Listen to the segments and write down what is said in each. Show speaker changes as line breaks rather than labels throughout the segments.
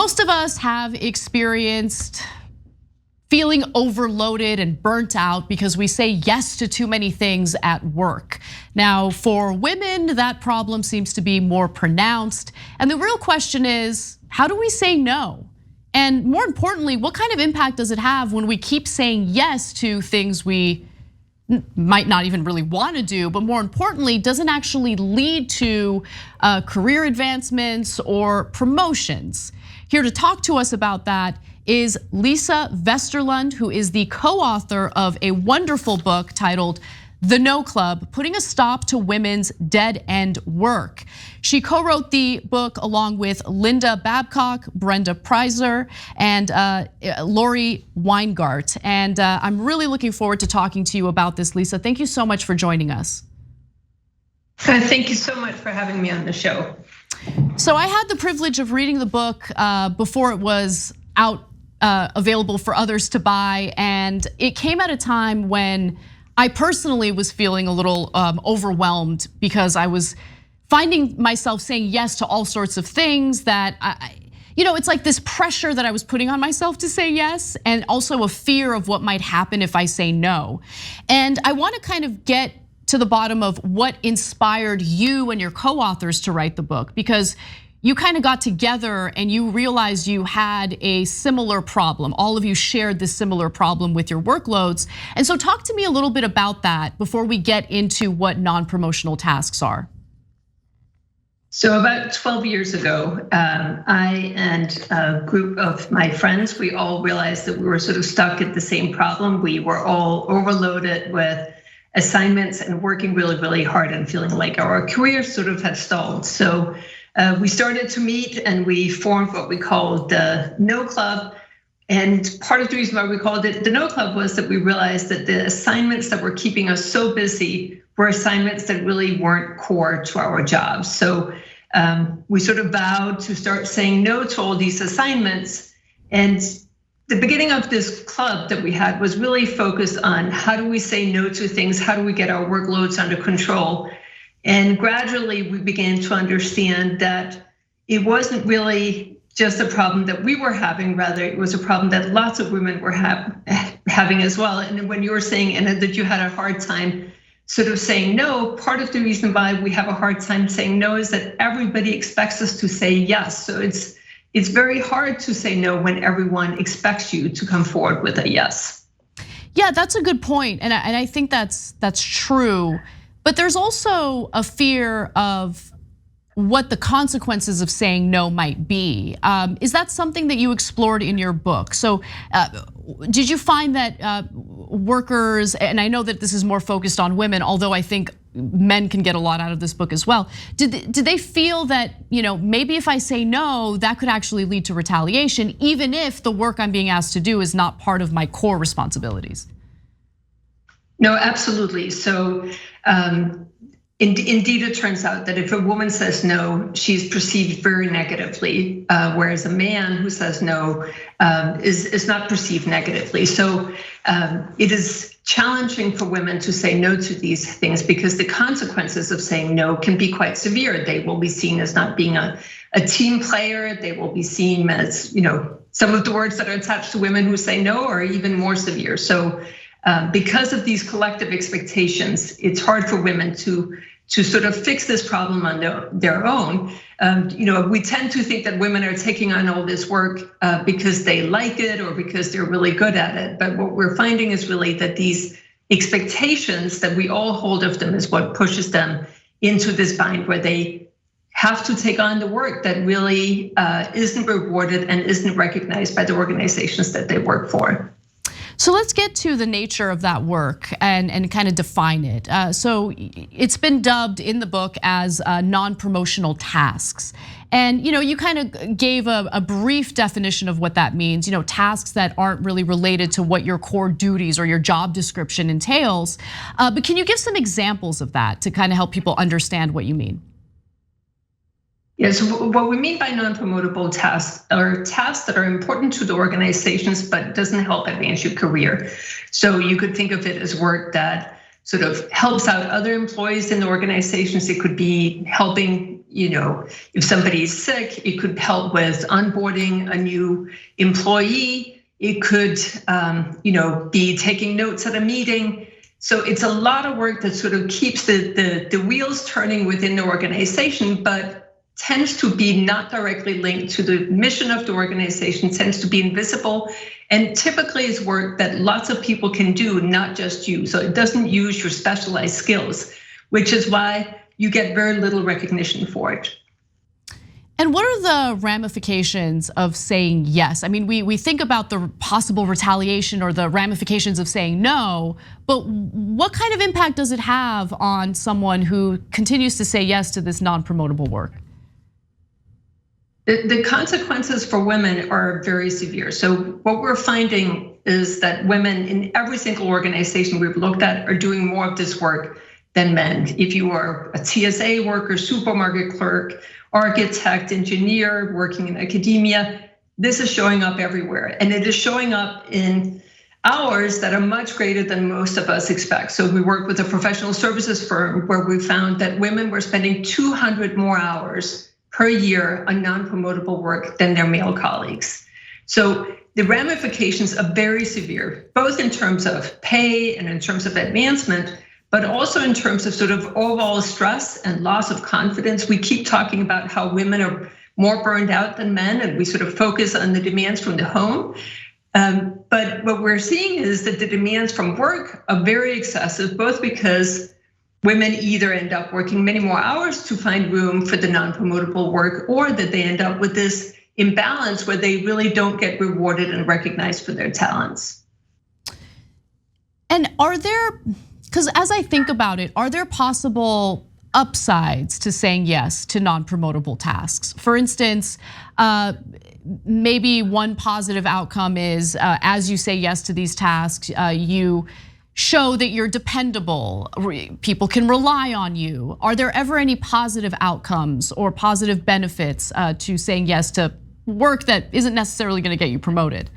Most of us have experienced feeling overloaded and burnt out because we say yes to too many things at work. Now, for women, that problem seems to be more pronounced. And the real question is, how do we say no? And more importantly, what kind of impact does it have when we keep saying yes to things we might not even really want to do, but more importantly, doesn't actually lead to career advancements or promotions? Here to talk to us about that is Lisa Vesterlund, who is the co-author of a wonderful book titled The No Club, Putting a Stop to Women's Dead-End Work. She co-wrote the book along with Linda Babcock, Brenda Preiser, and Lori Weingart. And I'm really looking forward to talking to you about this, Lisa. Thank you so much for joining us.
Thank you so much for having me on the show.
So I had the privilege of reading the book before it was out, available for others to buy. And it came at a time when I personally was feeling a little overwhelmed because I was finding myself saying yes to all sorts of things that it's like this pressure that I was putting on myself to say yes, and also a fear of what might happen if I say no. And I want to kind of get to the bottom of what inspired you and your co-authors to write the book, because you kind of got together and you realized you had a similar problem. All of you shared this similar problem with your workloads. And so talk to me a little bit about that before we get into what non-promotional tasks are.
So about 12 years ago, I and a group of my friends, we all realized that we were sort of stuck at the same problem. We were all overloaded with assignments and working really, really hard and feeling like our careers sort of had stalled. So we started to meet and we formed what we called the No Club. And part of the reason why we called it the No Club was that we realized that the assignments that were keeping us so busy were assignments that really weren't core to our jobs. So we sort of vowed to start saying no to all these assignments. And the beginning of this club that we had was really focused on how do we say no to things? How do we get our workloads under control? And gradually we began to understand that it wasn't really just a problem that we were having, rather it was a problem that lots of women were having as well. And when you were saying, and that you had a hard time sort of saying no, part of the reason why we have a hard time saying no is that everybody expects us to say yes. So it's very hard to say no when everyone expects you to come forward with a yes.
Yeah, that's a good point, and I think that's true. But there's also a fear of what the consequences of saying no might be. Is that something that you explored in your book? So did you find that workers, and I know that this is more focused on women, although I think men can get a lot out of this book as well. Did they feel that, maybe if I say no, that could actually lead to retaliation, even if the work I'm being asked to do is not part of my core responsibilities?
No, absolutely. So indeed, it turns out that if a woman says no, she's perceived very negatively, whereas a man who says no is not perceived negatively. So it is challenging for women to say no to these things because the consequences of saying no can be quite severe. They will be seen as not being a team player. They will be seen as, some of the words that are attached to women who say no are even more severe. So because of these collective expectations, it's hard for women to sort of fix this problem on their own. We tend to think that women are taking on all this work because they like it or because they're really good at it. But what we're finding is really that these expectations that we all hold of them is what pushes them into this bind where they have to take on the work that really isn't rewarded and isn't recognized by the organizations that they work for.
So let's get to the nature of that work and kind of define it. So it's been dubbed in the book as non-promotional tasks. And you kind of gave a brief definition of what that means, tasks that aren't really related to what your core duties or your job description entails. But can you give some examples of that to kind of help people understand what you mean?
Yeah, so what we mean by non-promotable tasks are tasks that are important to the organizations, but doesn't help advance your career. So you could think of it as work that sort of helps out other employees in the organizations. It could be helping if somebody's sick, it could help with onboarding a new employee. It could, be taking notes at a meeting. So it's a lot of work that sort of keeps the wheels turning within the organization, but tends to be not directly linked to the mission of the organization, tends to be invisible, and typically is work that lots of people can do, not just you. So it doesn't use your specialized skills, which is why you get very little recognition for it.
And what are the ramifications of saying yes? I mean, we think about the possible retaliation or the ramifications of saying no, but what kind of impact does it have on someone who continues to say yes to this non-promotable work?
The consequences for women are very severe. So what we're finding is that women in every single organization we've looked at are doing more of this work than men. If you are a TSA worker, supermarket clerk, architect, engineer, working in academia, this is showing up everywhere. And it is showing up in hours that are much greater than most of us expect. So we work with a professional services firm where we found that women were spending 200 more hours per year on non-promotable work than their male colleagues. So the ramifications are very severe, both in terms of pay and in terms of advancement, but also in terms of sort of overall stress and loss of confidence. We keep talking about how women are more burned out than men, and we sort of focus on the demands from the home. But what we're seeing is that the demands from work are very excessive, both because women either end up working many more hours to find room for the non-promotable work, or that they end up with this imbalance where they really don't get rewarded and recognized for their talents.
And are there, because as I think about it, are there possible upsides to saying yes to non-promotable tasks? For instance, maybe one positive outcome is as you say yes to these tasks, you show that you're dependable, people can rely on you. Are there ever any positive outcomes or positive benefits to saying yes to work that isn't necessarily gonna get you promoted?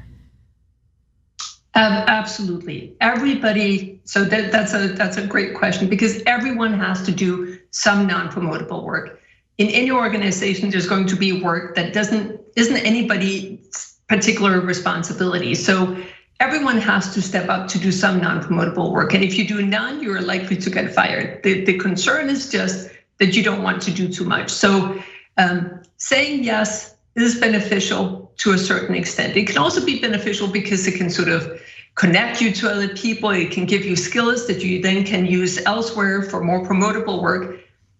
Absolutely, everybody. So that's a great question, because everyone has to do some non-promotable work. In any organization, there's going to be work that isn't anybody's particular responsibility. So everyone has to step up to do some non-promotable work. And if you do none, you're likely to get fired. The concern is just that you don't want to do too much. So saying yes is beneficial to a certain extent. It can also be beneficial because it can sort of connect you to other people. It can give you skills that you then can use elsewhere for more promotable work.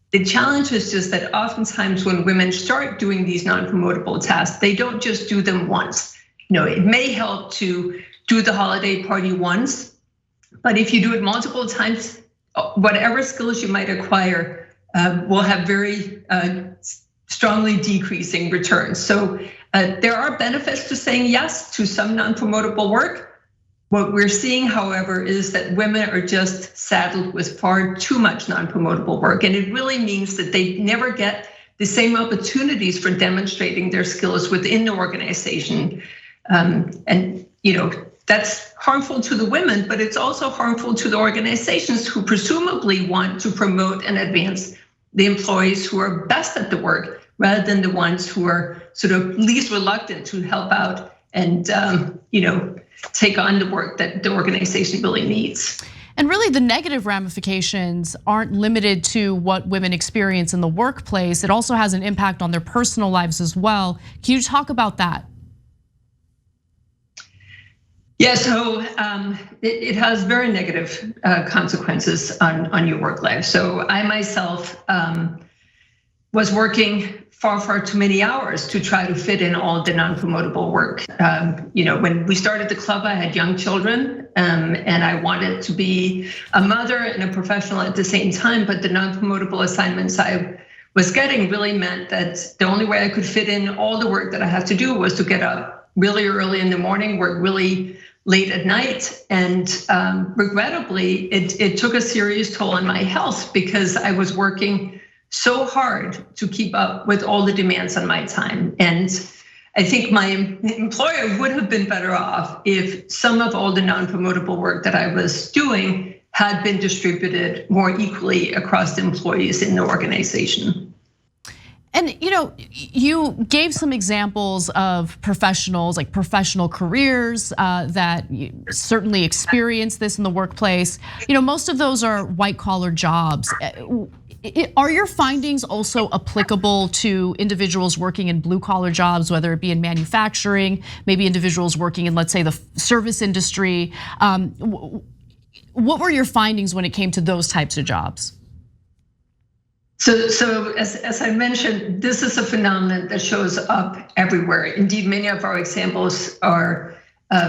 The challenge is just that oftentimes when women start doing these non-promotable tasks, they don't just do them once. It may help to do the holiday party once, but if you do it multiple times, whatever skills you might acquire will have very strongly decreasing returns. So there are benefits to saying yes to some non-promotable work. What we're seeing, however, is that women are just saddled with far too much non-promotable work. And it really means that they never get the same opportunities for demonstrating their skills within the organization. And that's harmful to the women, but it's also harmful to the organizations who presumably want to promote and advance the employees who are best at the work, rather than the ones who are sort of least reluctant to help out and take on the work that the organization really needs.
And really the negative ramifications aren't limited to what women experience in the workplace. It also has an impact on their personal lives as well. Can you talk about that?
Yeah, so it has very negative consequences on your work life. So I myself was working far too many hours to try to fit in all the non-promotable work. When we started the club, I had young children, and I wanted to be a mother and a professional at the same time. But the non-promotable assignments I was getting really meant that the only way I could fit in all the work that I had to do was to get up really early in the morning, work really late at night, and regrettably, it took a serious toll on my health because I was working so hard to keep up with all the demands on my time. And I think my employer would have been better off if some of all the non-promotable work that I was doing had been distributed more equally across the employees in the organization.
And you gave some examples of professionals, like professional careers that certainly experience this in the workplace. Most of those are white collar jobs. Are your findings also applicable to individuals working in blue collar jobs, whether it be in manufacturing, maybe individuals working in, let's say, the service industry? What were your findings when it came to those types of jobs?
So as I mentioned, this is a phenomenon that shows up everywhere. Indeed, many of our examples are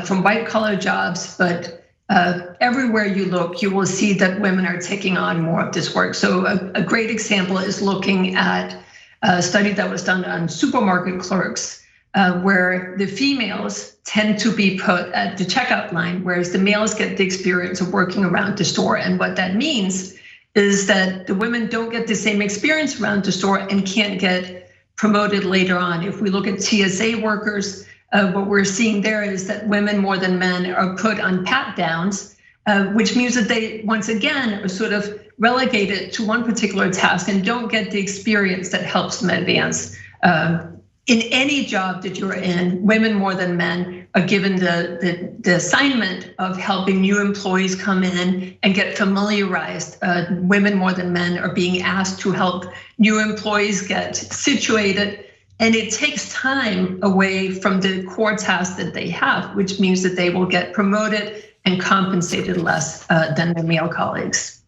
from white collar jobs, but everywhere you look, you will see that women are taking on more of this work. So a great example is looking at a study that was done on supermarket clerks, where the females tend to be put at the checkout line, whereas the males get the experience of working around the store. And what that means is that the women don't get the same experience around the store and can't get promoted later on. If we look at TSA workers, what we're seeing there is that women more than men are put on pat downs, which means that they, once again, are sort of relegated to one particular task and don't get the experience that helps them advance. In any job that you're in, women more than men are given the assignment of helping new employees come in and get familiarized. Women more than men are being asked to help new employees get situated. And it takes time away from the core tasks that they have, which means that they will get promoted and compensated less than their male colleagues.